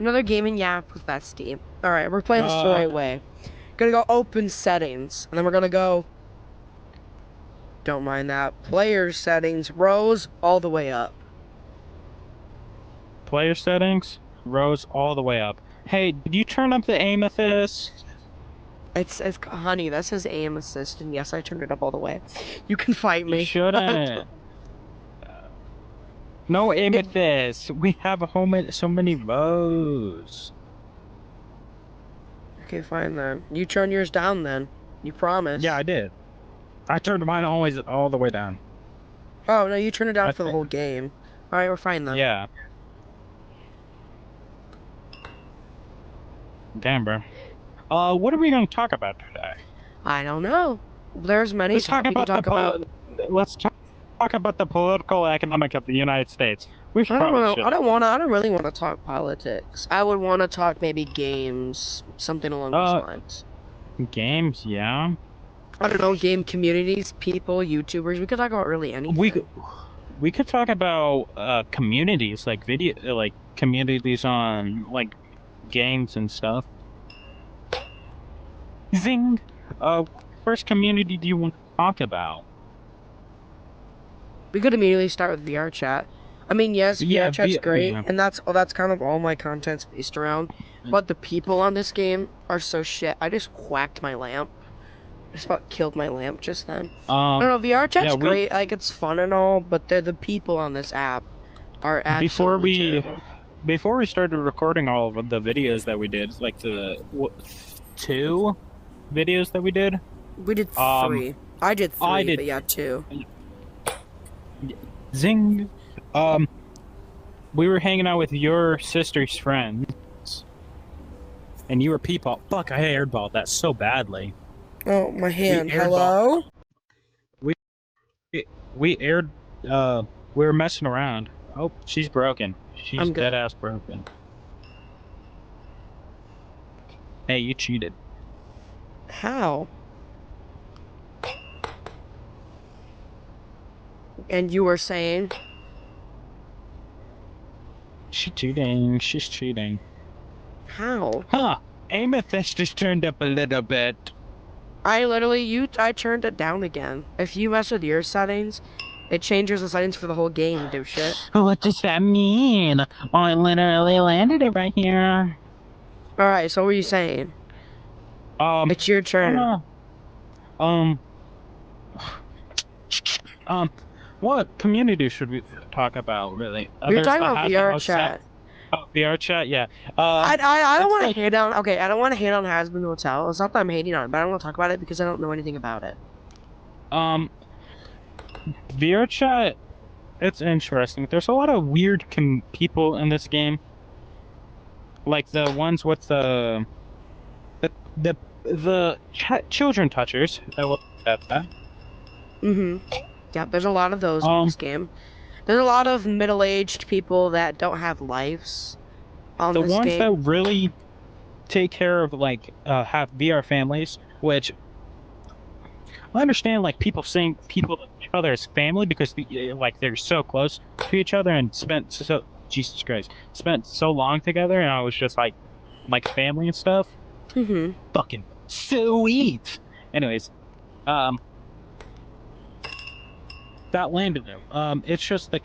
another gaming app with that Steam. Alright, we're playing this the right way. Gonna go open settings, and then we're gonna go, don't mind that, player settings, rows all the way up. Player settings, rows all the way up. Hey, did you turn up the aim of this? It's honey, that says aim assist, and yes, I turned it up all the way. You can fight me. You shouldn't. No aim at this. We have so many rows. Okay, fine then. You turn yours down then. You promise. Yeah, I did. I turned mine always all the way down. Oh, no, you turned it down for the whole game. Alright, we're fine then. Yeah. Damn, bro. What are we going to talk about today? I don't know. There's many Let's talk about Let's talk about the political economic of the United States. I don't really want to talk politics. I would want to talk maybe games, something along those lines. Games, yeah. I don't know, game communities, people, YouTubers. We could talk about really anything. We could talk about communities, like communities on like games and stuff. Zing. First community do you want to talk about? We could immediately start with VR chat. I mean, yes, VR chat's great, and that's kind of all my content's based around. But the people on this game are so shit. I just whacked my lamp. I just about killed my lamp just then. I don't know, VR chat's great, like it's fun and all, but the people on this app are absolutely terrible. Before we started recording all of the videos that we did, like the 2 videos that we did. We did 3. I did 3, but yeah, 2. Zing. We were hanging out with your sister's friends, and you were peepal. Fuck, I airballed that so badly. Oh, my hand. Hello? We were messing around. Oh, she's broken. She's dead ass broken. Hey, you cheated. How? And you were saying? She's cheating. How? Huh. Amethyst just turned up a little bit. I turned it down again. If you mess with your settings, it changes the settings for the whole game, dipshit. What does that mean? I literally landed it right here. Alright, so what were you saying? It's your turn. What community should we talk about, really? We're talking about VR chat. Oh, VR chat, yeah. I don't want to hate on. Okay, I don't want to hate on Hasbin Hotel. It's not that I'm hating on it, but I don't want to talk about it because I don't know anything about it. VR chat, it's interesting. There's a lot of weird people in this game. Like the ones with the children touchers. I will at that. Yeah, there's a lot of those in this game. There's a lot of middle-aged people that don't have lives on this game. The ones that really take care of, like, have VR families, which I understand, like, people seeing people each other as family because, like, they're so close to each other and spent Jesus Christ, spent so long together, and I was just like family and stuff. Fucking sweet. Anyways, that landed them. It's just the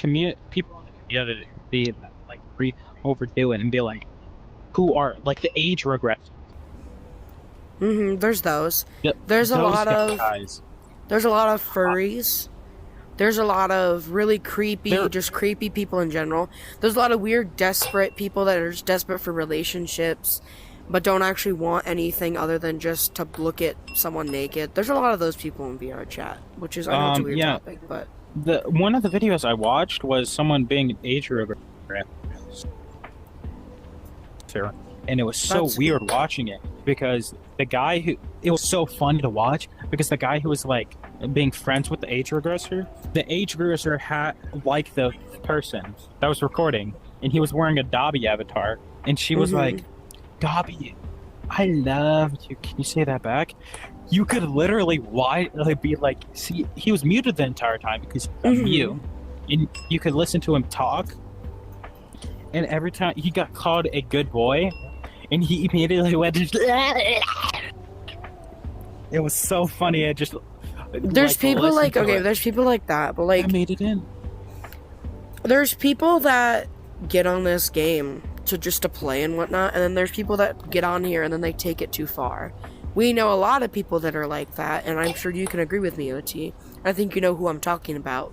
people together be like overdo it and be like, who are like the age regret. There's those. Yep. There's a lot of furries. There's a lot of really creepy, just creepy people in general. There's a lot of weird, desperate people that are just desperate for relationships, but don't actually want anything other than just to look at someone naked. There's a lot of those people in VR chat, which is, I know it's a weird topic, but... One of the videos I watched was someone being an age regret. And it was so weird watching it, because it was so fun to watch, because the guy who was, like, being friends with the age regressor had, like, the person that was recording, and he was wearing a Dobby avatar, and she was like, Dobby, I loved you. Can you say that back? You could literally be like, see, he was muted the entire time because of you, and you could listen to him talk, and every time he got called a good boy, and he immediately went. It was so funny. It just. There's people like there's people like that, but like I made it in. There's people that get on this game to play and whatnot, and then there's people that get on here and then they take it too far. We know a lot of people that are like that, and I'm sure you can agree with me, OT. I think you know who I'm talking about.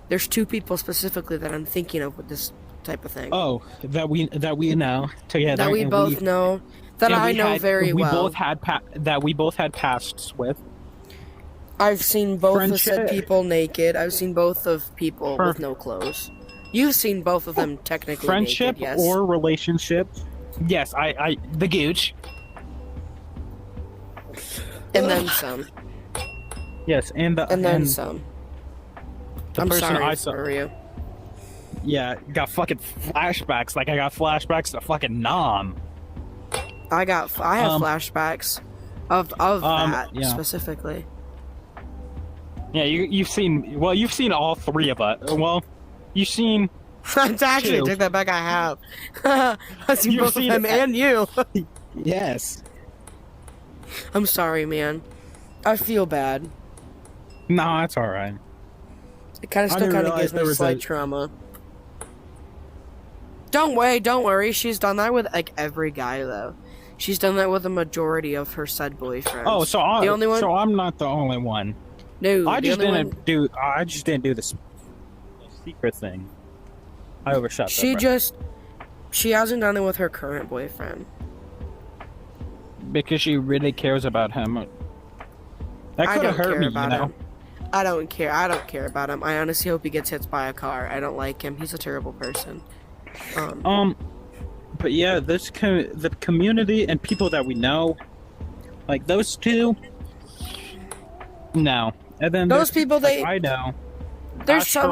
There's 2 people specifically that I'm thinking of with this type of thing. Oh, that we know together. That we both know. That I know very well. We both had pasts with. I've seen both of said people naked. I've seen both of people with no clothes. You've seen both of them technically friendship naked, yes. Or relationship. Yes, I the gooch. And then some. Yes, and then some. I'm sorry I saw for you. Yeah, got fucking flashbacks. Like I got flashbacks to fucking Nom. I have flashbacks of that specifically. Yeah, you've seen all 3 of us. Well, you've seen. Actually, take that back. I have. I've seen both of them and you. Yes. I'm sorry, man. I feel bad. No, it's all right. It still kind of gives me slight trauma. Don't worry. She's done that with like every guy though. She's done that with a majority of her said boyfriends. Oh, so I'm not the only one. No, I just didn't do the secret thing. I overshot. She hasn't done it with her current boyfriend. Because she really cares about him. That could have hurt me, you know. I don't care. I don't care about him. I honestly hope he gets hit by a car. I don't like him. He's a terrible person. But yeah, the community and people that we know, like those 2. No. And then those people I know. There's some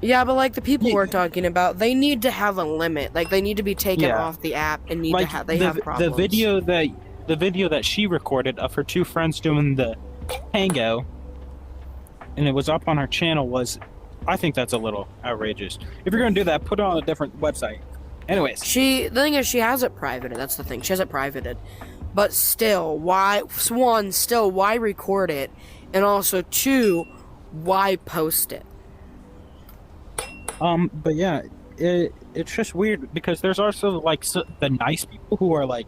yeah, but like the people we're talking about, they need to have a limit. Like they need to be taken off the app and need to have problems. The video that she recorded of her 2 friends doing the tango, and it was up on her channel. I think that's a little outrageous. If you're gonna do that, put it on a different website. Anyways, the thing is, she has it privated. That's the thing. She has it privated. But still, why record it? And also, 2, why post it? But yeah, it's just weird because there's also like the nice people who are like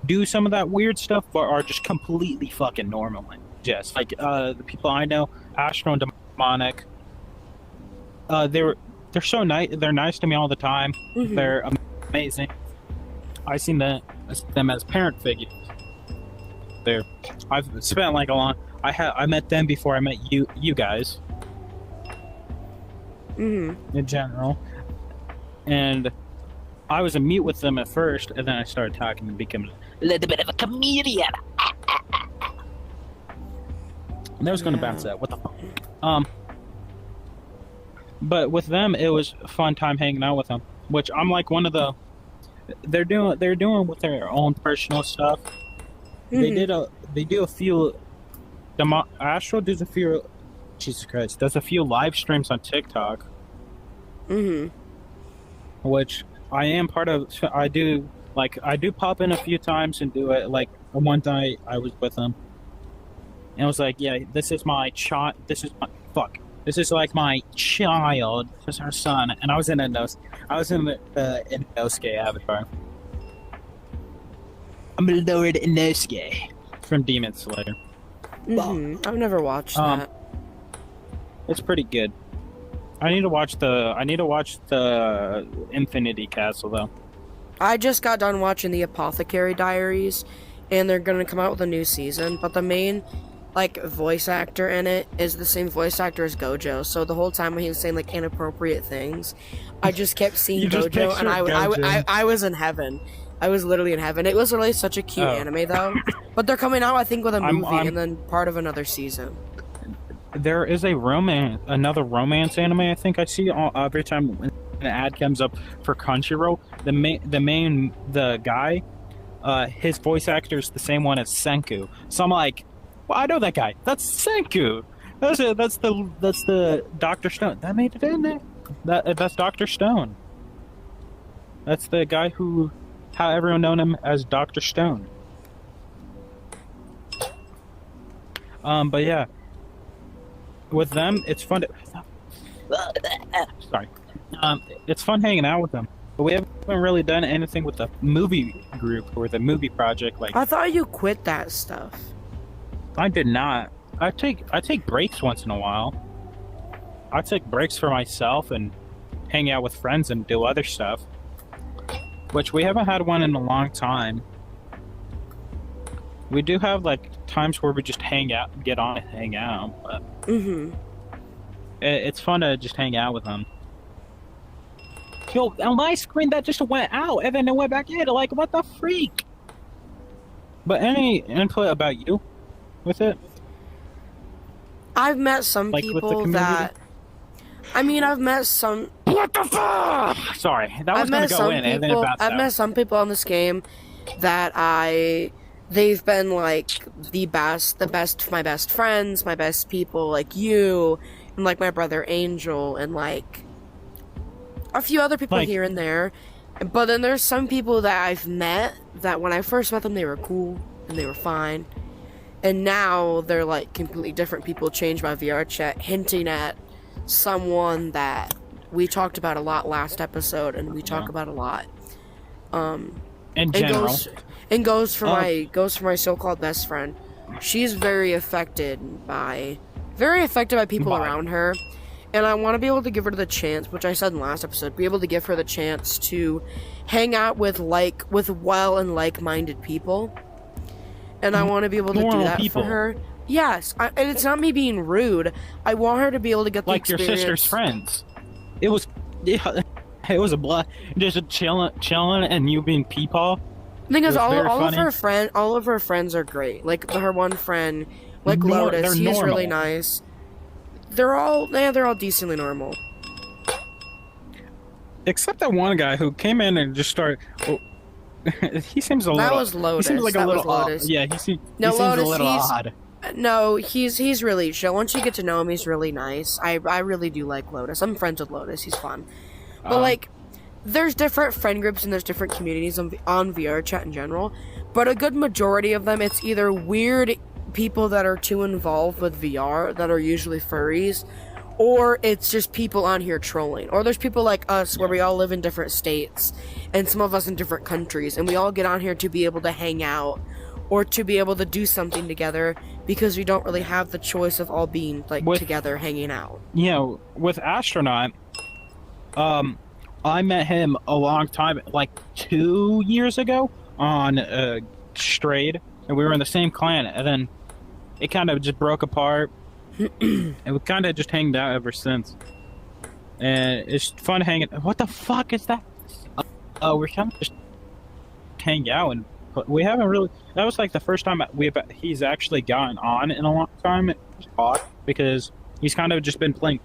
do some of that weird stuff, but are just completely fucking normal. Just like the people I know, Astro and Demonic. They're so nice. They're nice to me all the time. Mm-hmm. They're amazing. I seen them as parent figures. I've spent like a long. I met them before I met you guys. Mm-hmm. In general, and I was a mute with them at first, and then I started talking and became a little bit of a comedian. And I was going to bounce that. What the fuck? But with them, it was a fun time hanging out with them. Which I'm like one of the. They're doing with their own personal stuff. Mm-hmm. They do a few. Astro does a few. Jesus Christ, does a few live streams on TikTok. Mm-hmm. Which I am part of. I do pop in a few times and do it. Like one night I was with them, and I was like, "Yeah, this is my child. This is like my child. This is our son." And I was in the Inosuke avatar. I'm Lord Inosuke from Demon Slayer. Mm-hmm. I've never watched that. It's pretty good. I need to watch the Infinity Castle though. I just got done watching the Apothecary Diaries, and they're gonna come out with a new season. But the main, voice actor in it is the same voice actor as Gojo. So the whole time when he was saying inappropriate things, I just kept seeing Gojo, and I was in heaven. I was literally in heaven. It was really such a cute anime though. But they're coming out, I think, with a movie and then part of another season. There is another romance anime I think I see every time an ad comes up for Crunchyroll. The guy, his voice actor is the same one as Senku. So I'm like, well, I know that guy. That's Senku. That's the Dr. Stone. That made it in there. That's Dr. Stone. That's the guy how everyone known him as Dr. Stone. But yeah, with them, it's fun to... Sorry. It's fun hanging out with them. But we haven't really done anything with the movie group or the movie project. Like, I thought you quit that stuff. I did not. I take breaks once in a while. I take breaks for myself and hang out with friends and do other stuff. Which we haven't had one in a long time. We do have like times where we just hang out, get on and hang out. But it's fun to just hang out with them. Yo, on my screen that just went out and then it went back in. Like, what the freak? But any input about you with it? I've met some people that... I mean, I've met some... What the fuck? Sorry, that was gonna go in and then it bounced out. I've met some people on this game that they've been like my best friends, my best people, like you, and like my brother Angel, and like a few other people here and there. But then there's some people that I've met that when I first met them, they were cool and they were fine. And now they're like completely different people, changed my VR chat, hinting at someone that we talked about a lot last episode, and we talk about a lot. In general. Goes for my so-called best friend. She's very affected by people around her. And I want to be able to give her the chance, which I said in the last episode, be able to give her the chance to hang out with well and like-minded people. And I want to be able to do that for her. Yes, and it's not me being rude. I want her to be able to get the experience. Like your sister's friends. It was a blast. Just chilling, and you being peepaw. The thing is, all of her friends are great. Like her one friend, like Lotus, he's normal. Really nice. They're all decently normal. Except that one guy who came in and just started. Oh, he seems a little. That was Lotus. He seems like that a little. was Lotus. Yeah, he seems a little odd. No, he's really chill. Once you get to know him, he's really nice. I really do like Lotus. I'm friends with Lotus. He's fun. But like, there's different friend groups and there's different communities on VR chat in general. But a good majority of them, it's either weird people that are too involved with VR that are usually furries, or it's just people on here trolling. Or there's people like us where we all live in different states, and some of us in different countries, and we all get on here to be able to hang out or to be able to do something together because we don't really have the choice of all being like together hanging out. You know, with Astronaut, I met him a long time, like 2 years ago on Strayed, and we were in the same clan, and then it kind of just broke apart, and we kind of just hanged out ever since. And it's fun hanging. What the fuck is that? We're kind of just hang out, and we haven't really. That was like the first time he's actually gotten on in a long time. It's odd because he's kind of just been playing.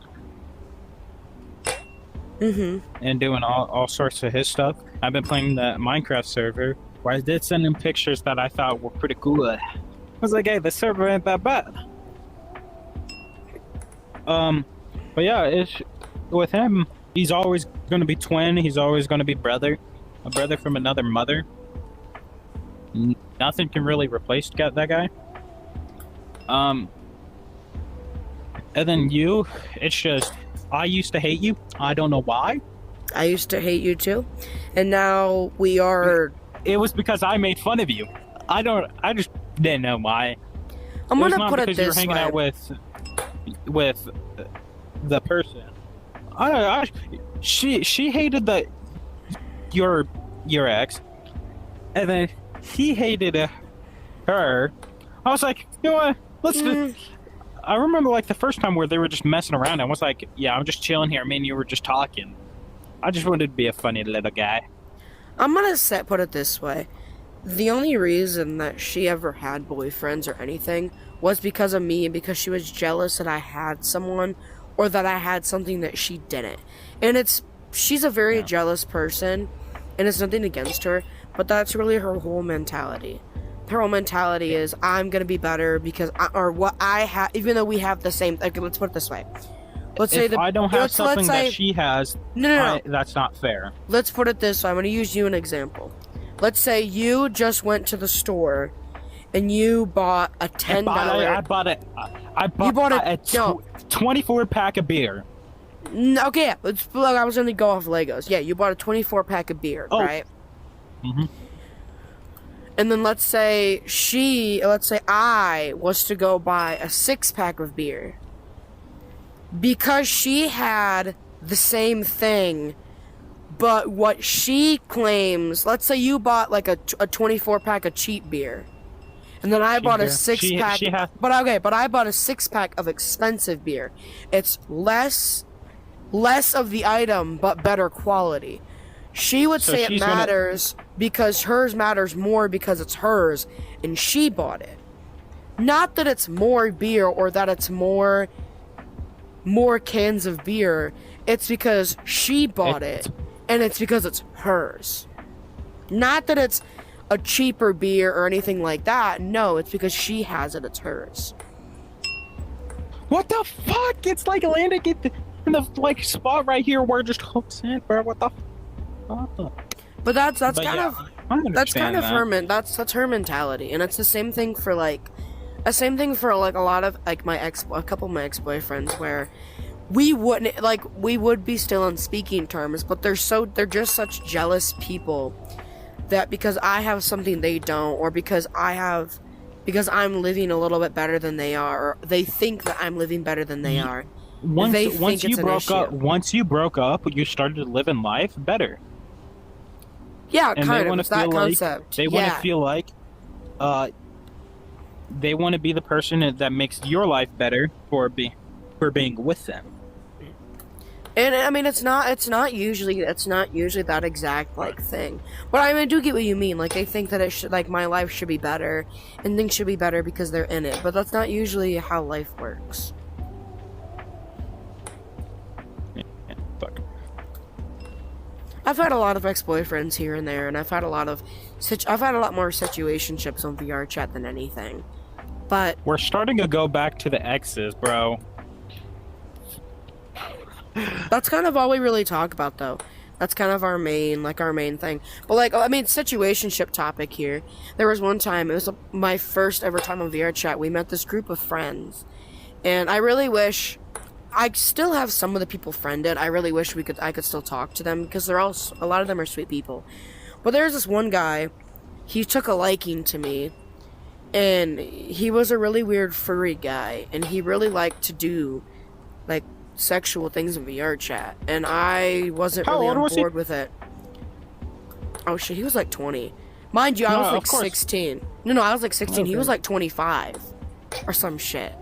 And doing all sorts of his stuff. I've been playing the Minecraft server, where I did send him pictures that I thought were pretty cool. I was like, hey, the server ain't that bad. But yeah, it's with him. He's always going to be twin. He's always going to be brother, a brother from another mother. Nothing can really replace that guy. And then you, it's just. I used to hate you. I don't know why. I used to hate you too. And now we are... It was because I made fun of you. I just didn't know why. I'm going to put it this way. It was not because you were hanging out with the person. She hated your ex. And then he hated her. I was like, you know what? Let's... I remember like the first time where they were just messing around and I was like, yeah, I'm just chilling here. Me and you were just talking. I just wanted to be a funny little guy. I'm gonna put it this way. The only reason that she ever had boyfriends or anything was because of me, because she was jealous that I had someone or that I had something that she didn't. And she's a very jealous person, and it's nothing against her, but that's really her whole mentality. Her whole mentality is, I'm gonna be better because what I have, even though we have the same, okay, let's put it this way. let's say if I don't have something that she has, no. That's not fair. Let's put it this way. I'm going to use you an example. Let's say you just went to the store and you bought a $10. I bought a 24 pack of beer. Okay, yeah. I was going to go off Legos. Yeah, you bought a 24 pack of beer, right? Mm-hmm. And then let's say I was to go buy a 6-pack of beer. Because she had the same thing, but what she claims, let's say you bought like a 24-pack of cheap beer. And then I bought a 6-pack. But I bought a 6-pack of expensive beer. It's less of the item, but better quality. She would say it matters because hers matters more because it's hers, and she bought it. Not that it's more beer or that it's more cans of beer. It's because she bought it, and it's because it's hers. Not that it's a cheaper beer or anything like that. No, it's because she has it. It's hers. What the fuck? It's like landing in the like spot right here where it just hooks in, bro. What the fuck? But that's kind of her mentality, and it's the same thing for a lot of like a couple of my ex-boyfriends where we would be still on speaking terms, but they're just such jealous people that because I have something they don't, or because I'm living a little bit better than they are, or they think that I'm living better than they are. Once you broke up, you started living life better. Yeah, and kind of. It's that concept. They want to feel like, they want to be the person that makes your life better for being with them. And I mean, it's not usually that exact like thing. But I mean, I do get what you mean. Like they think that it should, like my life should be better, and things should be better because they're in it. But that's not usually how life works. I've had a lot of ex-boyfriends here and there, and I've had a lot more situationships on VR chat than anything. But we're starting to go back to the exes, bro. That's kind of all we really talk about, though. That's kind of our main thing. But like, I mean, situationship topic here. There was one time, it was my first ever time on VR chat. We met this group of friends, and I really wish. I still have some of the people friended. I really wish I could still talk to them because a lot of them are sweet people. But there's this one guy, he took a liking to me, and he was a really weird furry guy, and he really liked to do like sexual things in VR chat, and I wasn't really on board with it. Oh shit, he was like 20. Mind you, I was like 16. No, I was like 16. Okay. He was like 25 or some shit.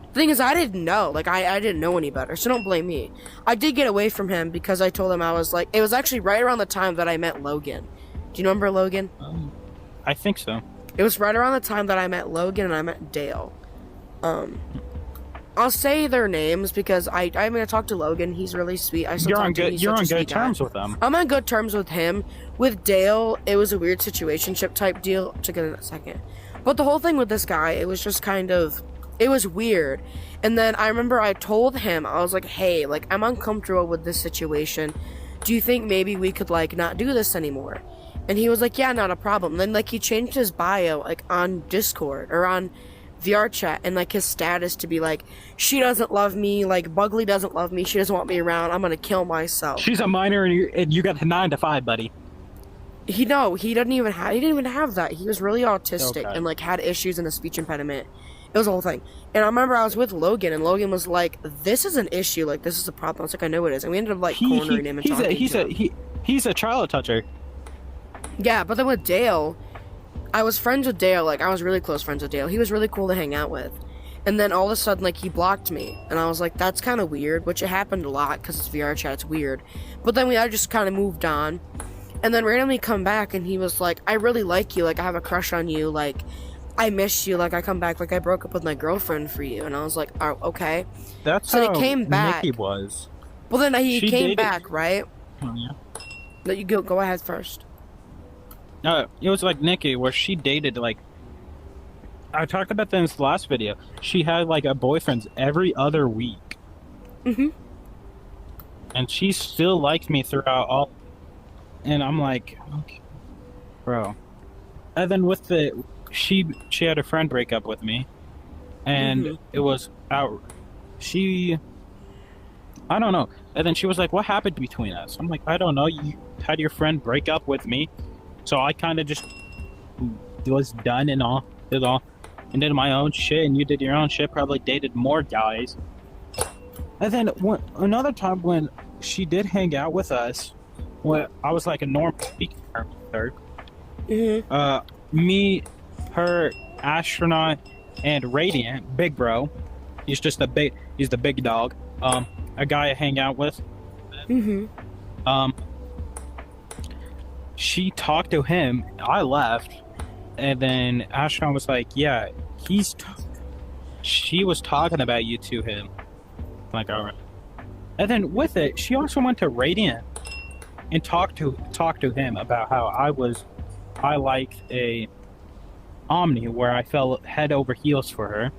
The thing is, I didn't know. Like, I didn't know any better, so don't blame me. I did get away from him because I told him I was like... It was actually right around the time that I met Logan. Do you remember Logan? I think so. It was right around the time that I met Logan and I met Dale. I'll say their names because I'm gonna talk to Logan. He's really sweet. You're on good terms with them. I'm on good terms with him. With Dale, it was a weird situationship type deal. I'll check it in a second. But the whole thing with this guy, it was just kind of... It was weird. And then I remember I told him, I was like, hey, like, I'm uncomfortable with this situation. Do you think maybe we could, like, not do this anymore? And he was like, yeah, not a problem. And then, like, he changed his bio, like, on Discord, or on VR chat, and, like, his status to be like, she doesn't love me, like, Bugly doesn't love me, she doesn't want me around, I'm gonna kill myself. She's a minor, and you got the 9 to 5, buddy. He didn't even have that. He was really autistic, and, like, had issues and a speech impediment. It was a whole thing. And I remember I was with Logan, and Logan was like, this is an issue, like, this is a problem. I was like, I know it is. And we ended up, like, cornering him and talking to him. He's a child toucher. Yeah, but then with Dale, I was friends with Dale. Like, I was really close friends with Dale. He was really cool to hang out with. And then all of a sudden, like, he blocked me. And I was like, that's kind of weird, which it happened a lot, because it's VR chat, it's weird. But then I just kind of moved on. And then randomly come back, and he was like, I really like you, like, I have a crush on you, like... I miss you, like, I come back, like, I broke up with my girlfriend for you. And I was like, oh, okay. That's so how he came back. Nikki was. Well, then he came back, right? Oh, yeah. Let you go ahead first. No, it was like Nikki, where she dated, like... I talked about that in this last video. She had, like, a boyfriend every other week. Mm-hmm. And she still likes me throughout all. And I'm like, okay, bro. And then she had a friend break up with me, and it was out. I don't know. And then she was like, "What happened between us?" I'm like, "I don't know. You had your friend break up with me, so I kind of just was done and did my own shit, and you did your own shit. Probably dated more guys." And then another time when she did hang out with us, when I was like a normal speaking with her. Me, her, Astronaut, and Radiant, Big Bro. He's the big dog. A guy I hang out with. She talked to him. I left, and then Astronaut was like, "Yeah, she was talking about you to him." I'm like, all right. And then with it, she also went to Radiant and talked to him about how I liked a Omni where I fell head over heels for her.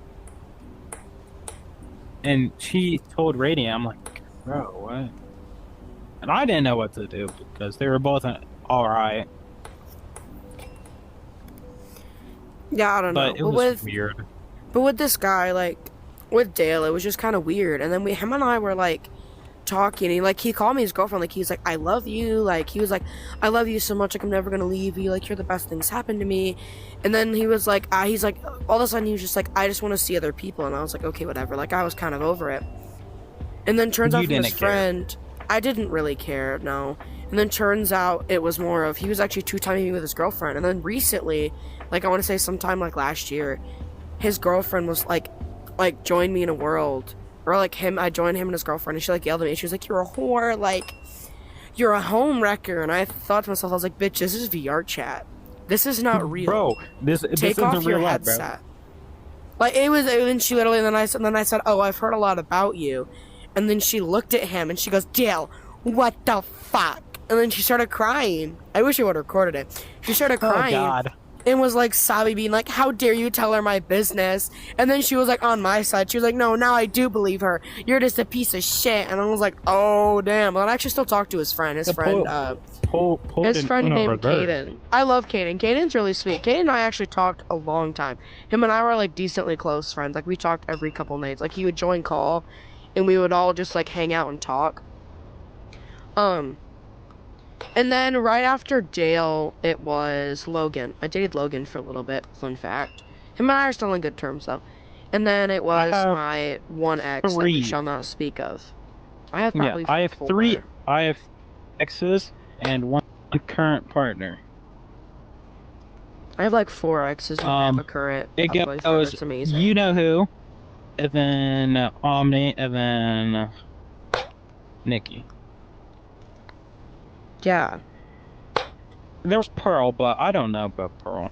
And she told Radiant, I'm like, bro, what? And I didn't know what to do because they were both alright. Yeah, I don't know. But it was weird. But with this guy, like, with Dale, it was just kind of weird. And then him and I were, like, talking, and he called me his girlfriend, like, he's like, I love you, like, he was like, I love you so much, like, I'm never gonna leave you, like, you're the best things happened to me. And then he was like, he's like, all of a sudden he was just like, I just want to see other people. And I was like, okay, whatever, like, I was kind of over it. And then turns out from his friend, I didn't really care, no. And then turns out it was more of, he was actually two-timing me with his girlfriend. And then recently, like, I want to say sometime, like, last year, his girlfriend was like joined me in a world. Or, like, I joined him and his girlfriend, and she, like, yelled at me. She was like, you're a whore, like, you're a home wrecker. And I thought to myself, I was like, bitch, this is VR chat. This is not real. Bro, this Take off your headset. Like, it was, and she literally, and then I said, oh, I've heard a lot about you. And then she looked at him, and she goes, Dale, what the fuck? And then she started crying. I wish I would have recorded it. She started crying. Oh, God. And was like sobbing, being like, how dare you tell her my business? And then she was like on my side. She was like, no, now I do believe her. You're just a piece of shit. And I was like, oh damn. Well, I actually still talk to his friend. His friend named Caden. I love Caden. Caden's really sweet. Caden and I actually talked a long time. Him and I were like decently close friends. Like we talked every couple nights. Like he would join call, and we would all just like hang out and talk. And then right after Dale, it was Logan. I dated Logan for a little bit, fun fact. Him and I are still on good terms, though. And then it was my one ex that we shall not speak of. I have probably I have three. I have exes and one current partner. I have like 4 exes and I have a current. It goes, it's amazing. You know who, and then Omni, and then Nikki. Yeah. There was Pearl, but I don't know about Pearl.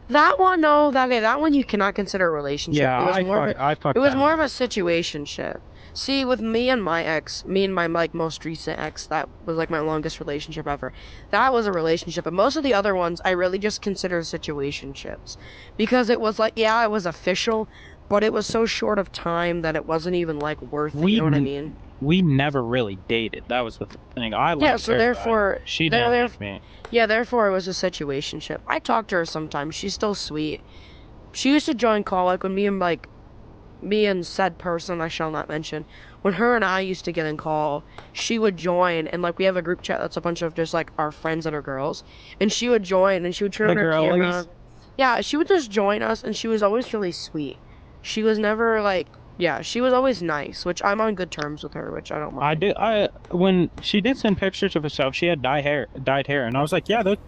That one, no, that one you cannot consider a relationship. Yeah, it was more of a situationship. See, with me and my like most recent ex, that was like my longest relationship ever. That was a relationship, but most of the other ones I really just consider situationships, because it was like, yeah, it was official, but it was so short of time that it wasn't even like worth it. You know what I mean? We never really dated. That was the thing. So therefore, she didn't like me. Yeah, therefore it was a situationship. I talk to her sometimes. She's still sweet. She used to join call, like when me and said person I shall not mention, when her and I used to get in call, she would join, and like we have a group chat that's a bunch of just like our friends that are girls, and she would join and she would turn on her camera. Yeah, she would just join us, and she was always really sweet. She was never like. Yeah, she was always nice, which I'm on good terms with her, which I don't mind. When she did send pictures of herself, she had dyed hair, and I was like, yeah, that's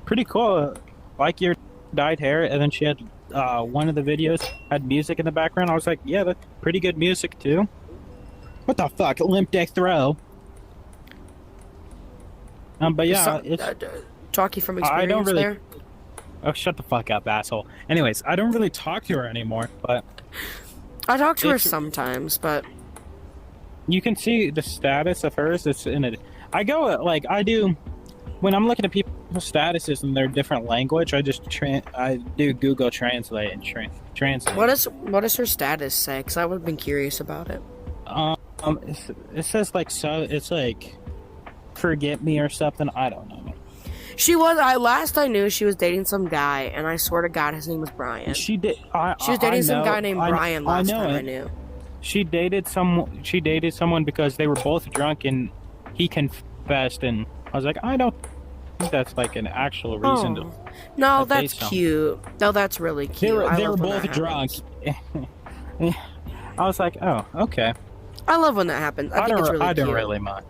pretty cool. Like your dyed hair, and then she had one of the videos had music in the background. I was like, yeah, that's pretty good music too. What the fuck, limp dick throw? But yeah, talking from experience I don't really, there. Oh, shut the fuck up, asshole. Anyways, I don't really talk to her anymore, but. I talk to her sometimes, but you can see the status of hers. It's in it. I do when I'm looking at people's statuses in their different language. I just I do Google Translate and translate. What does her status say? Because I would have been curious about it. It says like so. It's like forget me or something. I don't know. She was. Last I knew, she was dating some guy, and I swear to God, his name was Brian. She did. She was dating some guy named Brian last time I knew. She dated someone because they were both drunk, and he confessed, and I was like, I don't think that's like an actual reason to. No, that's cute. No, that's really cute. They were both drunk. I was like, oh, okay. I love when that happens. I think it's really cute. I don't really mind.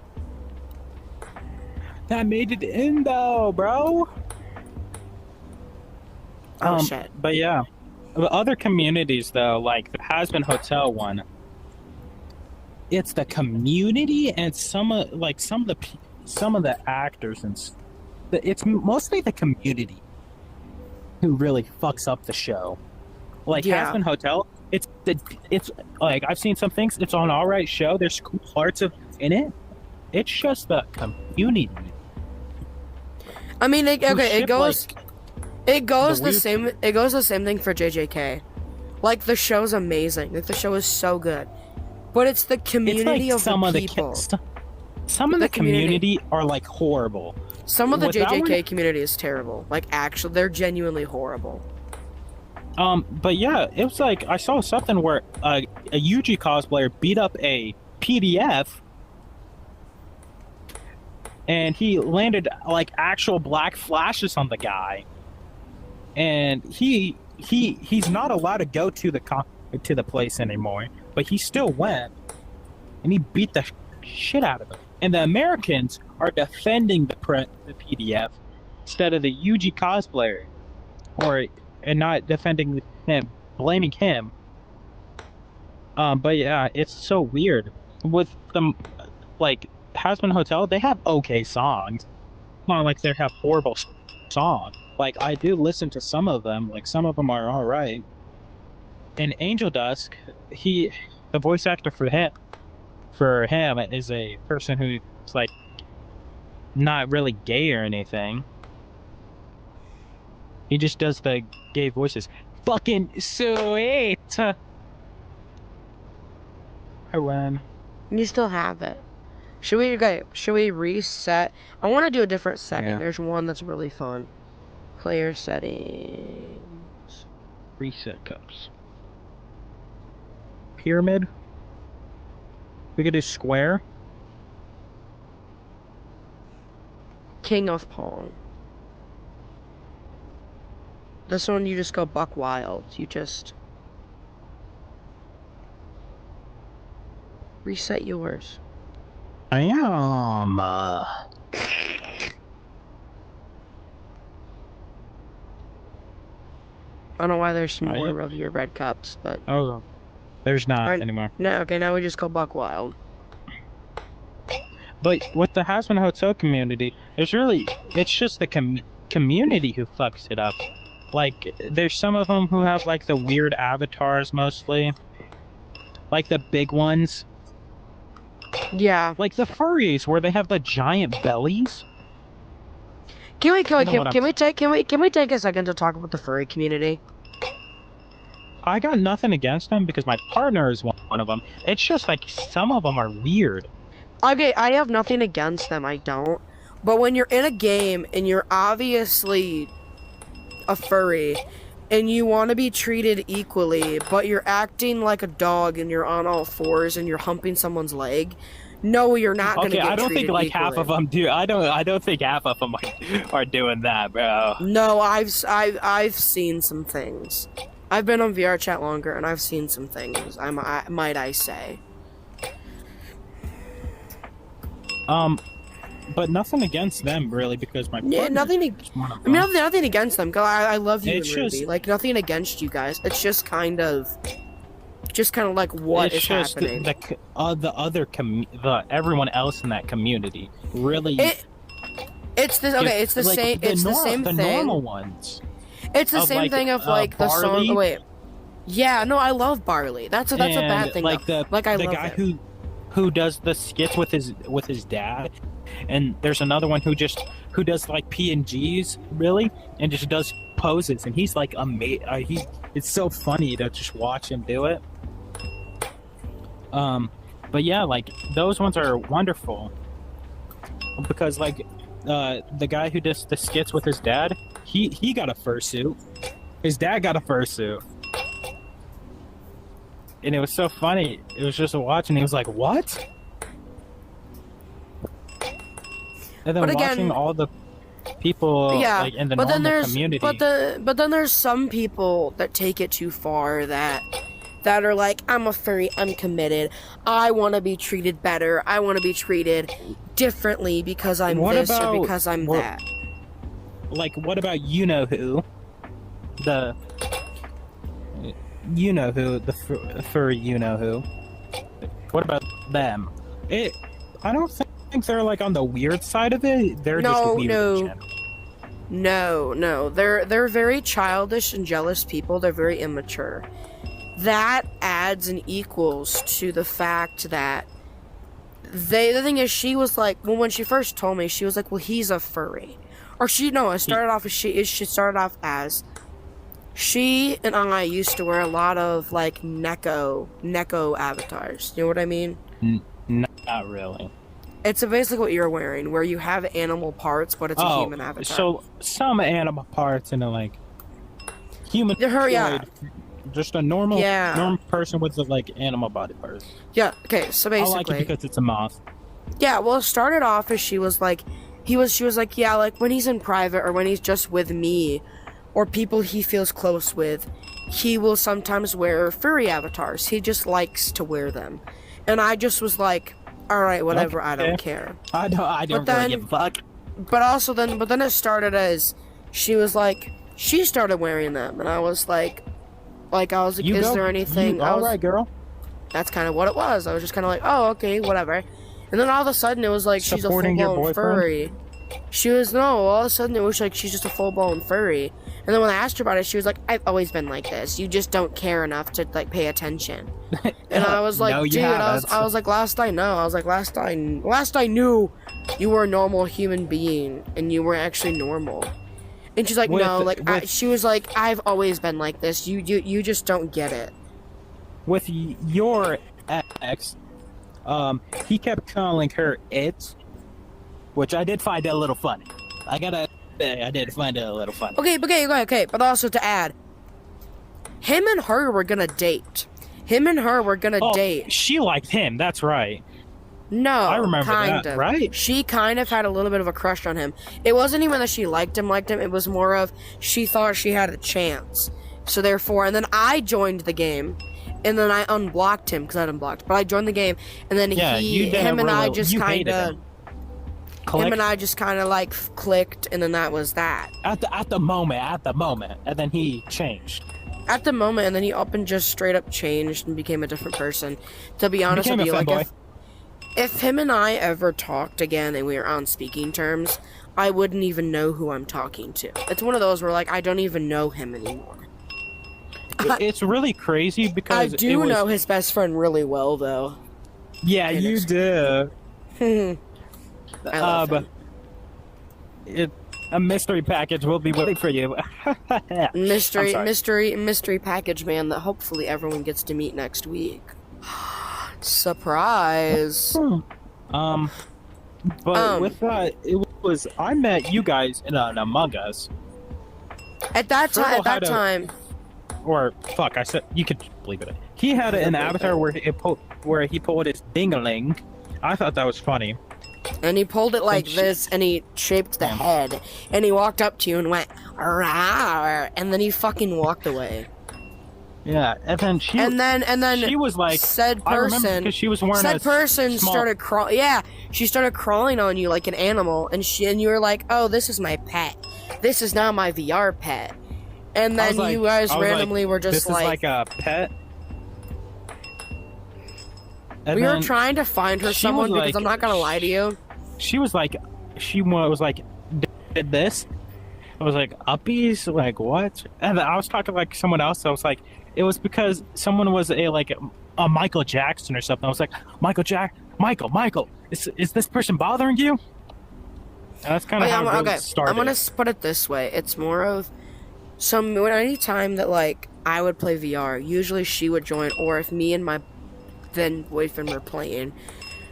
That made it in though, bro. Oh shit. But yeah, the other communities though, like the Has-Been Hotel one, it's the community and some of the actors and it's mostly the community who really fucks up the show. Like Has-Been Hotel, it's like I've seen some things. It's an alright show. There's cool parts in it. It's just the community. I mean, it goes the same thing for JJK. Like the show's amazing. Like the show is so good, but it's the community of the people. Some of the community are like horrible. Some of the JJK community is terrible. Like actually, they're genuinely horrible. But yeah, it was like I saw something where a Yuji cosplayer beat up a PDF. And he landed like actual black flashes on the guy, and he's not allowed to go to the place anymore. But he still went, and he beat the shit out of him. And the Americans are defending the PDF instead of the Yuji cosplayer, and not defending him, blaming him. But yeah, it's so weird with them, like. Has-Been Hotel, they have okay songs. Not like they have horrible songs. Like, I do listen to some of them. Like, some of them are alright. And Angel Dusk, the voice actor for him is a person who's, like, not really gay or anything. He just does the gay voices. Fucking sweet! I win. You still have it. Should we reset? I want to do a different setting. Yeah. There's one that's really fun. Player settings. Reset cups. Pyramid. We could do square. King of Pong. This one you just go buck wild. You just reset yours. I am. I don't know why there's more of your red cups, but there's not anymore. No, okay, now we just go buck wild. But with the Has-Been Hotel community, it's just the community who fucks it up. Like, there's some of them who have like the weird avatars mostly, like the big ones. Yeah. Like the furries where they have the giant bellies. Can we take a second to talk about the furry community? I got nothing against them because my partner is one of them. It's just like some of them are weird. Okay, I have nothing against them, I don't. But when you're in a game and you're obviously a furry and you want to be treated equally, but you're acting like a dog and you're on all fours and you're humping some's leg, no, you're not going to get treated I don't think like equally. half of them do. I don't think half of them are doing that, bro. No, I've seen some things. I've been on VR chat longer and I've seen some things. Might I say. But nothing against them really, because my partner nothing against them. I love you, Ruby. Like nothing against you guys. It's just kind of like what is happening. The everyone else in that community really. It's the same. It's the same thing. The normal ones. It's the same thing of like the Barley. song. Wait. Yeah, no, I love Barley. That's a bad thing. Like I love the guy who does the skits with his dad. And there's another one who does like PNGs really, and just does poses, and he's like it's so funny to just watch him do it. But yeah, like those ones are wonderful because like the guy who does the skits with his dad, he got a fursuit. His dad got a fursuit. And it was so funny. It was just a watch, and he was like, "What?" And then But again, watching all the people like in the normal community. But then there's some people that take it too far that are like, I'm a furry, I'm committed. I want to be treated better. I want to be treated differently because I'm or because I'm that. Like, what about you know who? The you know who, the furry you know who. What about them? I don't think they're like on the weird side of it. They're just weird. No. They're very childish and jealous people. They're very immature. That adds and equals to the fact that the thing is, she was like, well, when she first told me, she was like, well, he's a furry. Or it started off as she started off as she and I used to wear a lot of like Neko avatars. You know what I mean? Not really. It's basically what you're wearing, where you have animal parts, but it's a human avatar. So some animal parts and like human. Just a normal person with like animal body parts. Yeah. Okay. So basically, I like it because it's a moth. Yeah. Well, it started off as she was like, she was like, yeah, like when he's in private or when he's just with me, or people he feels close with, he will sometimes wear furry avatars. He just likes to wear them, and I just was like, all right, whatever. Okay. I don't care. I don't really give a fuck. But then it started as she was like, she started wearing them, and I was like, is there anything? All right, girl. That's kind of what it was. I was just kind of like, oh, okay, whatever. And then all of a sudden, it was like she's a full-blown furry. All of a sudden, it was like she's just a full-blown furry. And then when I asked her about it, she was like, I've always been like this. You just don't care enough to like pay attention. And I was like, dude, I was like, last I knew you were a normal human being, and you were actually normal. And she's like, she was like, I've always been like this. You just don't get it. With your ex, he kept calling her it, which I did find a little funny. I did find it a little funny. Okay. But also to add, him and her were gonna date. Date. She liked him. That's right. No, I remember that, right? She kind of had a little bit of a crush on him. It wasn't even that she liked him. It was more of she thought she had a chance. So therefore, and then I joined the game, and then I unblocked him because I unblocked. But I joined the game, and then him and I just kind of like clicked, and then that was that. At the moment, and then he changed. At the moment, and then he up and just straight up changed and became a different person. To be honest with you, like if him and I ever talked again and we were on speaking terms, I wouldn't even know who I'm talking to. It's one of those where, like, I don't even know him anymore. It's really crazy because I do know his best friend really well, though. Yeah, you do. I love him. A mystery package will be waiting for you. mystery package man that hopefully everyone gets to meet next week. Surprise. But with that, I met you guys in an Among Us. At that time. Or fuck, I said you could believe it. He had an avatar where he pulled his ding-a-ling. I thought that was funny. And he pulled it like this, and he shaped the head, and he walked up to you and went, "Rawr," and then he fucking walked away. Yeah, and then she was like, said person, because she was wearing started crawling. Yeah, she started crawling on you like an animal, and you were like, "Oh, this is my pet. This is now my VR pet." And then you guys randomly were just this is like a pet. And we were trying to find her someone because I'm not gonna lie to you. She was like, did this? I was like, uppies? Like, what? And I was talking like someone else. I was like, it was because someone was a Michael Jackson or something. I was like, Michael, is this person bothering you? And that's kind of how it really started. I'm gonna put it this way. It's more of any time that like I would play VR, usually she would join, or if me and my then boyfriend were playing,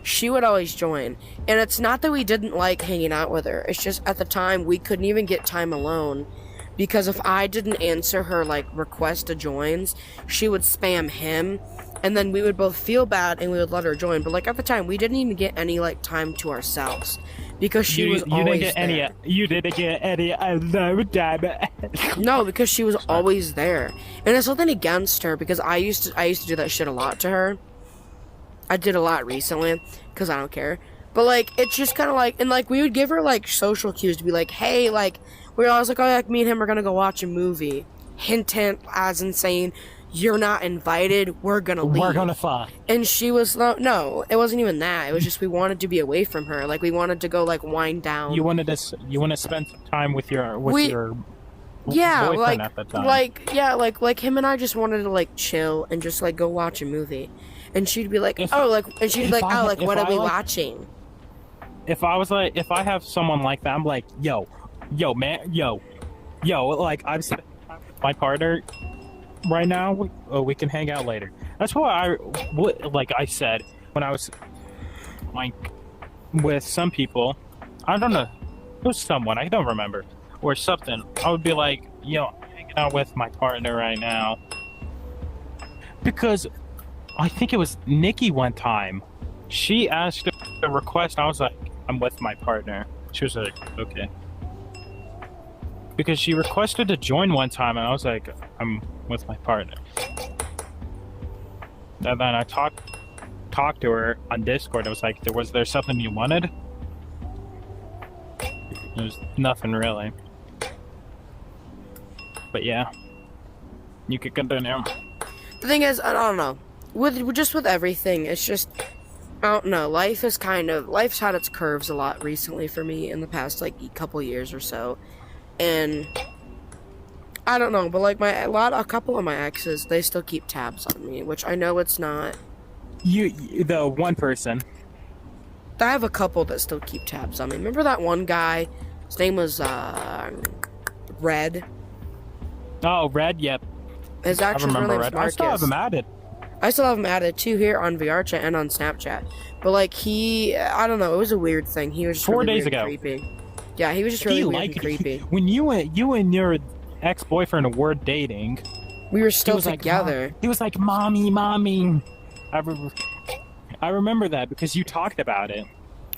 she would always join. And it's not that we didn't like hanging out with her. It's just at the time we couldn't even get time alone. Because if I didn't answer her, like, request to joins, she would spam him. And then we would both feel bad and we would let her join. But, like, at the time, we didn't even get any, like, time to ourselves. Because she was always there. You didn't get any alone time. No, because she was always there. And it's nothing against her, because I used to do that shit a lot to her. I did a lot recently, because I don't care. But, like, it's just kind of like, and, like, we would give her, like, social cues to be like, hey, like, we were always like, oh, like, me and him are gonna go watch a movie. Hint, hint, as in saying, you're not invited, we're gonna leave. We're gonna fuck. And she was, no, it wasn't even that. It was just we wanted to be away from her. Like, we wanted to go, like, wind down. You want to spend some time with your yeah, boyfriend like, at the time. like him and I just wanted to, like, chill and just, like, go watch a movie. And she'd be like, what are we watching? If I have someone like that, I'm like, yo, man, yo, like, I'm spending time with my partner right now, we can hang out later. That's why I said, when I was, like, with some people, I don't know, it was someone, I don't remember, or something, I would be like, yo, I'm hanging out with my partner right now. Because I think it was Nikki one time, she asked a request, I was like, I'm with my partner. She was like, okay. Because she requested to join one time, and I was like, I'm with my partner. And then I talked to her on Discord. I was like, was there something you wanted? There's nothing really. But yeah, you could continue. The thing is, I don't know. With everything, it's just, I don't know. Life's had its curves a lot recently for me in the past, like, couple years or so. And I don't know, but, like, a couple of my exes, they still keep tabs on me, which I know it's not. The one person. I have a couple that still keep tabs on me. Remember that one guy? His name was, Red. Oh, Red, yep. His actual real name's Marcus. I still have him added. I still have him added, too, here on VRChat and on Snapchat. But, like, I don't know, it was a weird thing. He was just 4 really days weird ago. and creepy. Yeah, he was just really weird and creepy. When you and your ex-boyfriend were dating, we were still together. He was like, mommy. I remember that because you talked about it.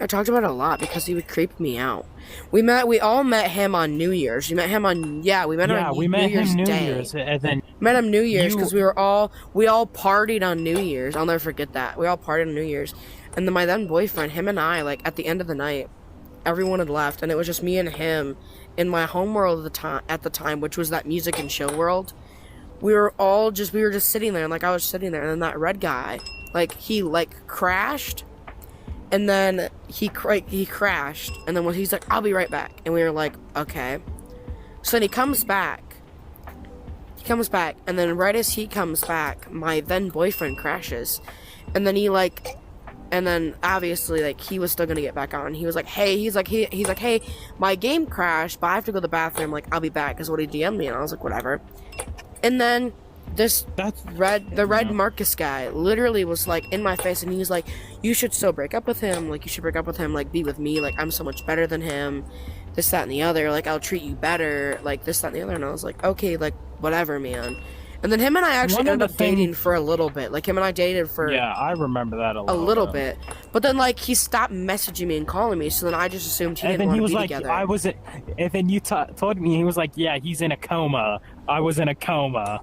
I talked about it a lot because he would creep me out. We all met him on New Year's. We met him on New Year's and then met him New Year's because we all partied on New Year's. I'll never forget that. We all partied on New Year's, and then my then boyfriend, him and I, like, at the end of the night, everyone had left, and it was just me and him in my home world at the time, which was that music and chill world. We were just sitting there, and, like, I was sitting there, and then that red guy, like, he, like, crashed. And then he crashed, and then he's like, I'll be right back. And we were like, okay. So then he comes back, and then right as he comes back, my then boyfriend crashes. And then and then obviously, like, he was still gonna get back on. He was like, hey, hey, my game crashed, but I have to go to the bathroom, like, I'll be back, is what he DM'd me. And I was like, whatever. And then the red Marcus guy literally was, like, in my face, and he was like, you should still break up with him, like, be with me, like, I'm so much better than him, this, that, and the other, like, I'll treat you better, like, this, that, and the other. And I was like, okay, like, whatever, man. And then him and I actually ended up dating for a little bit. Like, him and I dated for... Yeah, I remember that a little bit. But then, like, he stopped messaging me and calling me, so then I just assumed he didn't want to be together. And then you told me, he was like, yeah, he's in a coma. I was in a coma.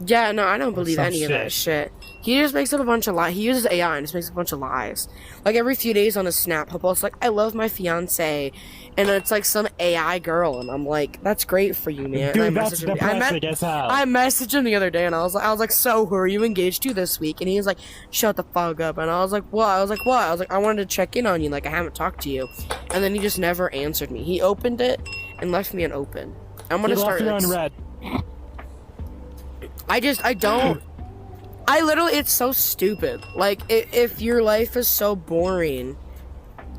Yeah, no, I don't believe any of that shit. He just makes up a bunch of lies. He uses AI and just makes up a bunch of lies. Like, every few days on his Snap, he'll post, like, I love my fiance, and it's, like, some AI girl, and I'm like, that's great for you, man. Dude, that's depressing as hell. I messaged him the other day, and I was like, so, who are you engaged to this week? And he was like, shut the fuck up. And I was like, what? I was like, I wanted to check in on you, like, I haven't talked to you. And then he just never answered me. He opened it and left me unopened. I'm gonna start... He left you on red. I literally, it's so stupid. Like, if your life is so boring,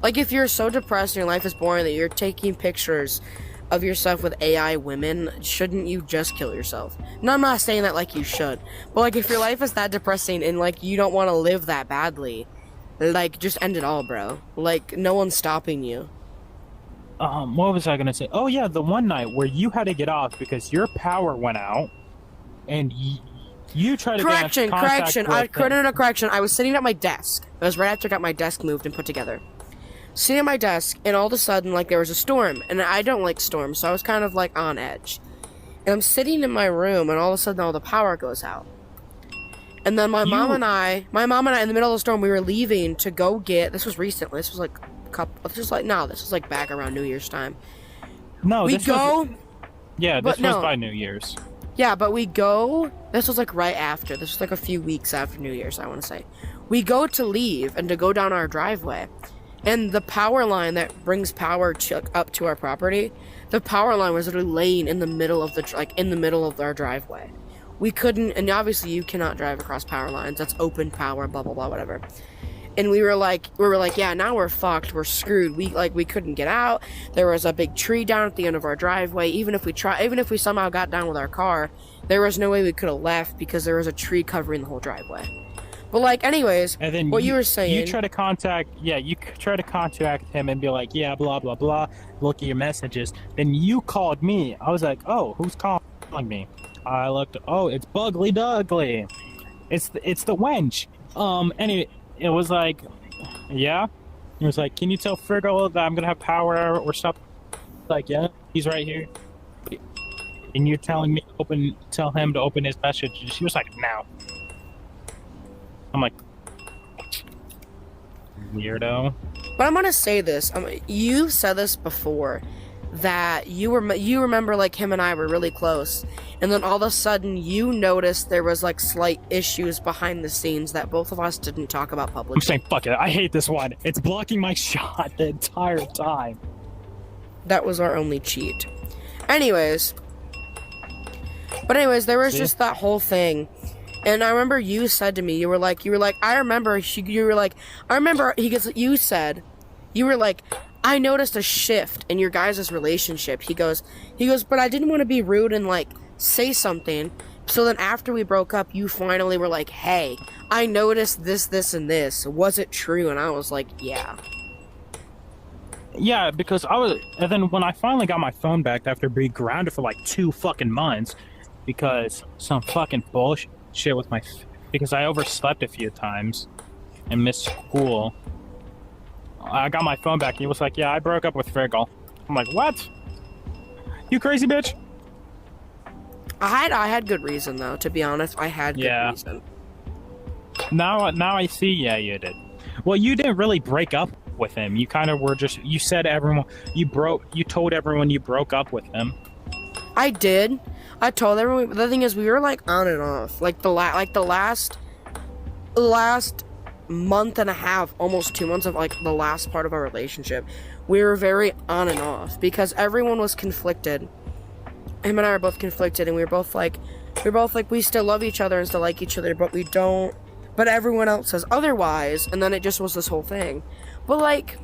like, if you're so depressed and your life is boring that you're taking pictures of yourself with AI women, shouldn't you just kill yourself? No, I'm not saying that like you should, but like if your life is that depressing and like you don't want to live that badly, like just end it all, bro. Like no one's stopping you. What was I gonna say? Oh yeah, the one night where you had to get off because your power went out, and you tried to correction. Correction. I was sitting at my desk. It was right after I got my desk moved and put together. Sitting at my desk, and all of a sudden, like, there was a storm, and I don't like storms, so I was kind of, like, on edge. And I'm sitting in my room, and all of a sudden, all the power goes out. And then my mom and I, in the middle of the storm, we were leaving to go get, this was recently, this was, like, this was, like, back around New Year's time. No, this was by New Year's. Yeah, but we go, this was, like, right after, this was, like, a few weeks after New Year's, I want to say. We go to leave, and to go down our driveway. And the power line that brings power up to our property, the power line was literally laying in the middle of our driveway. We couldn't, and obviously you cannot drive across power lines. That's open power, blah blah blah, whatever. And we were like, yeah, now we're fucked. We're screwed. We couldn't get out. There was a big tree down at the end of our driveway. Even if we somehow got down with our car, there was no way we could have left because there was a tree covering the whole driveway. But like, anyways, and then you were saying, you try to contact him and be like, yeah, blah blah blah. Look at your messages. Then you called me. I was like, oh, who's calling me? I looked. Oh, it's Bugly Dugly. It's the wench. And it was like, yeah. It was like, can you tell Friggle that I'm gonna have power or something? Like, yeah, he's right here. And you're telling me tell him to open his message. She was like, now. I'm like, weirdo. But I'm gonna say this. You've said this before, that you remember like him and I were really close, and then all of a sudden you noticed there was like slight issues behind the scenes that both of us didn't talk about publicly. I'm saying, fuck it. I hate this one. It's blocking my shot the entire time. That was our only cheat. Anyways, there was just that whole thing. And I remember you said to me, you were like, I remember, you said, I noticed a shift in your guys' relationship. He goes, but I didn't want to be rude and, like, say something. So then after we broke up, you finally were like, hey, I noticed this, and this. Was it true? And I was like, yeah. Yeah, because and then when I finally got my phone back after being grounded for, like, 2 fucking months, because some fucking bullshit with because I overslept a few times and missed school. I got my phone back and he was like, yeah, I broke up with Friggle. I'm like, what? You crazy bitch? I had good reason though, to be honest. I had good reason. Now I see, yeah, you did. Well, you didn't really break up with him. You kind of were just, you told everyone you broke up with him. I did. I told everyone. The thing is, we were like on and off. Like the last month and a half, almost 2 months of like the last part of our relationship, we were very on and off because everyone was conflicted. Him and I were both conflicted, and we were both like, we still love each other and still like each other, but we don't. But everyone else says otherwise, and then it just was this whole thing. But like,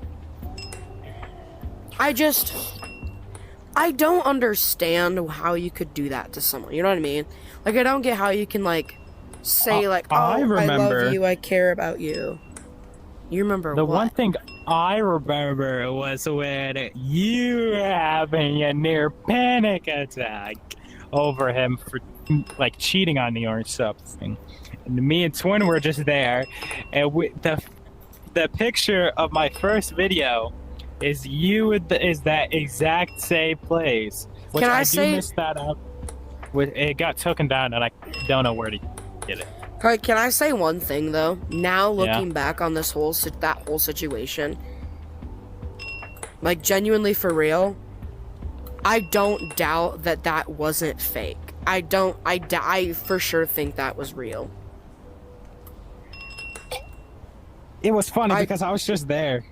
I don't understand how you could do that to someone. You know what I mean? Like, I don't get how you can, like, say, like, oh, I love you, I care about you. You remember the what? one thing I remember was when you were having a near panic attack over him for, like, cheating on you or something. And me and Twin were just there, and the picture of my first video is that exact same place. Which I missed that up. It got taken down, and I don't know where to get it. Alright, can I say one thing though? Now looking back on that whole situation, like genuinely for real, I don't doubt that wasn't fake. I for sure think that was real. It was funny because I was just there.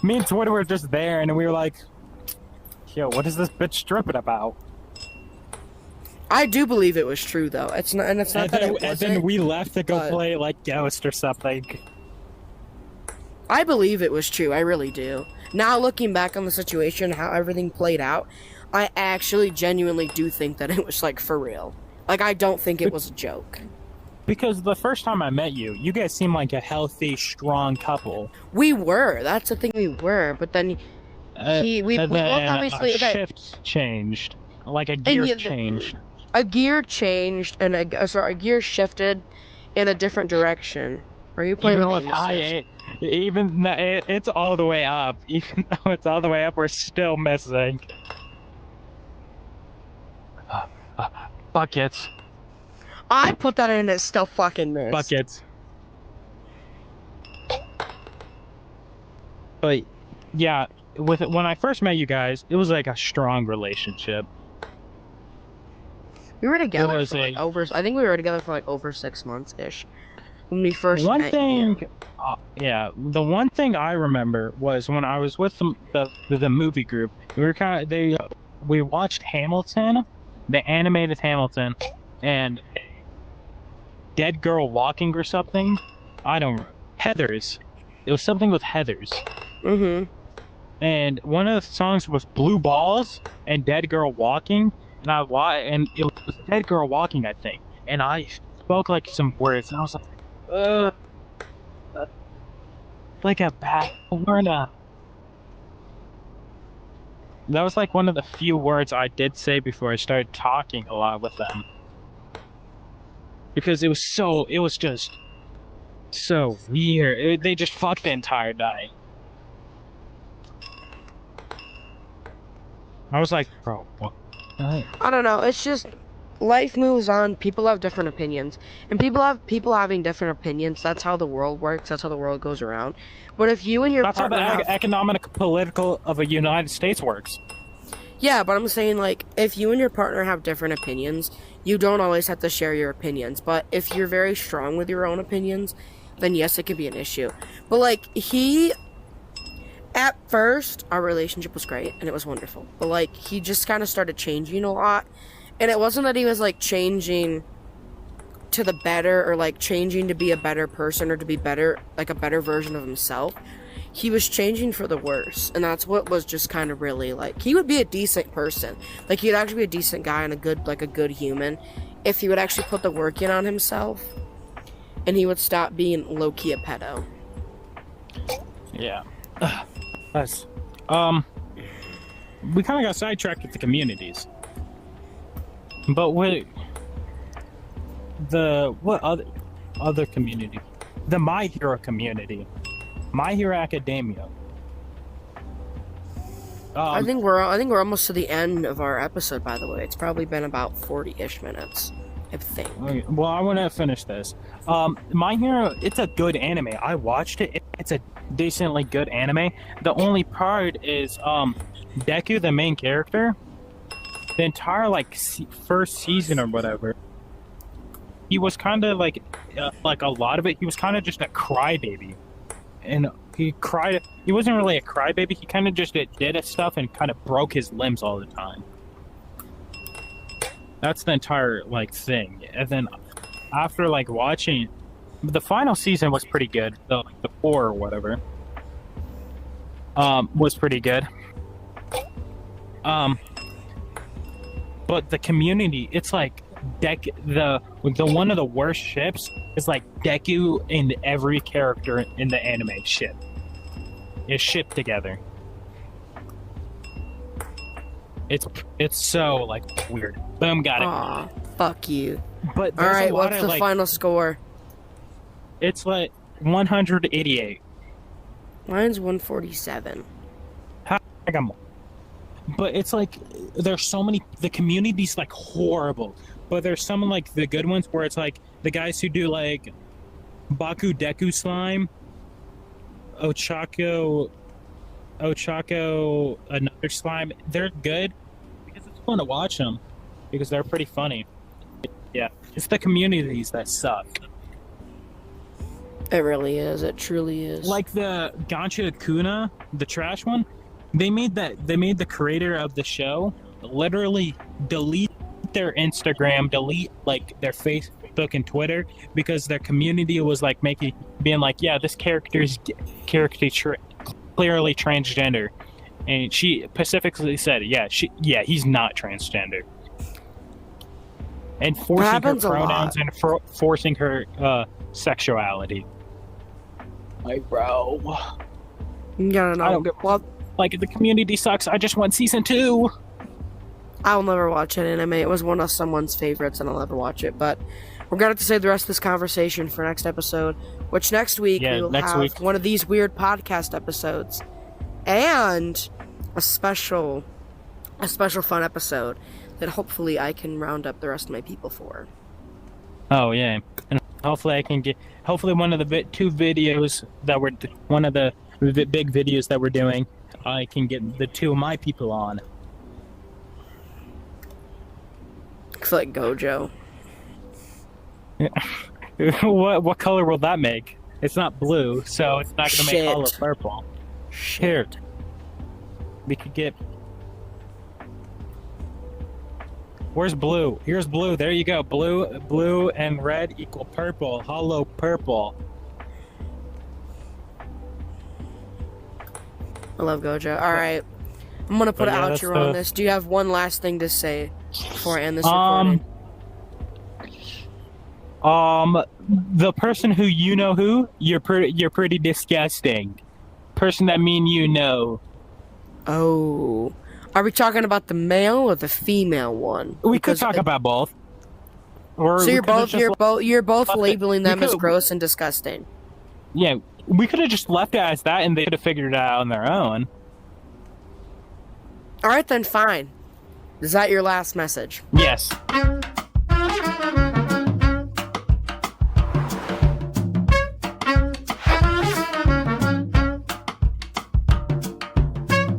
Me and Twitter were just there, and we were like, yo, what is this bitch stripping about? I do believe it was true, though. It's not that it wasn't. And then we left to go play, like, Ghost or something. I believe it was true. I really do. Now looking back on the situation, how everything played out, I actually genuinely do think that it was like for real. Like I don't think it was a joke. Because the first time I met you, you guys seemed like a healthy, strong couple. We were. That's the thing. We were. But then we both obviously shifts changed, like a gear changed. A gear changed and a gear shifted in a different direction. Are you playing? Even though it's all the way up. Even though it's all the way up, we're still missing. Buckets. I put that in, it still fucking missed. Buckets. But yeah, when I first met you guys, it was like a strong relationship. We were together for like I think we were together for like over 6 months ish. When we first met. The one thing I remember was when I was with the movie group. We watched Hamilton, the animated Hamilton, and Dead Girl Walking or something. Heathers. It was something with Heathers. Mm-hmm. And one of the songs was Blue Balls and Dead Girl Walking. And it was Dead Girl Walking, I think. And I spoke like some words, and I was like, like a bad word. That was like one of the few words I did say before I started talking a lot with them. Because it was just so weird. They just fucked the entire night. I was like, bro, what? I don't know. It's just life moves on. People have different opinions, and people having different opinions. That's how the world works. That's how the world goes around. But if you and your partner how the economic political of a United States works. Yeah, but I'm saying like if you and your partner have different opinions, you don't always have to share your opinions. But if you're very strong with your own opinions, then yes, it could be an issue. But like at first, our relationship was great, and it was wonderful. But, like, he just kind of started changing a lot. And it wasn't that he was, like, changing to the better or, like, changing to be a better person or to be better, like, a better version of himself. He was changing for the worse. And that's what was just kind of really, like, he would be a decent person. Like, he'd actually be a decent guy and a good human if he would actually put the work in on himself. And he would stop being low-key a pedo. Yeah. Us. We kind of got sidetracked with the communities. But what other community? The My Hero community. My Hero Academia. I think we're almost to the end of our episode, by the way. It's probably been about 40-ish minutes, I think. Okay, well, I want to finish this. My Hero, it's a good anime. I watched it. It's a decently good anime. The only part is Deku, the main character, the entire like first season or whatever, he was kind of like a lot of it, he was kind of just a crybaby, and he wasn't really a crybaby. He kind of just did stuff and kind of broke his limbs all the time. That's the entire like thing. And then after like watching, the final season was pretty good. The 4 or whatever was pretty good. But the community, it's like the one of the worst ships is like Deku and every character in the anime ship is shipped together. It's so like weird. Boom, got it. Aw, fuck you. But all right, what's the final score? It's like 188. Mine's 147. But it's like there's so many. The community's like horrible, but there's some like the good ones where it's like the guys who do like Baku Deku slime, Ochako, another slime. They're good because it's fun to watch them because they're pretty funny. Yeah, it's the communities that suck. It really is. It truly is. Like the Gancha Kuna, the trash one. They made the creator of the show literally delete their Instagram, delete like their Facebook and Twitter because their community was like being like, yeah, this character's clearly transgender, and she specifically said, yeah, he's not transgender, and forcing her pronouns and forcing her sexuality. Like, bro, no. Well, like, the community sucks. I just want season 2. I'll never watch an anime. It was one of someone's favorites, and I'll never watch it. But we're going to have to save the rest of this conversation for next episode, which next week we'll have one of these weird podcast episodes and a special fun episode that hopefully I can round up the rest of my people for. Oh, yeah. And hopefully I can get... Hopefully one of the big videos that we're doing, I can get the 2 of my people on. Looks like Gojo. What color will that make? It's not blue, so it's not going to make all of purple. Here. We could get... Where's blue? Here's blue. There you go. Blue and red equal purple. Hollow purple. I love Gojo. Alright. I'm going to put an outro on this. Do you have one last thing to say before I end this recording? The person who you're pretty disgusting. Person that me and you know. Oh. Are we talking about the male or the female one? We could talk about both. Or so you're both labeling them as gross and disgusting. Yeah, we could have just left it as that, and they could have figured it out on their own. All right, then, fine. Is that your last message? Yes.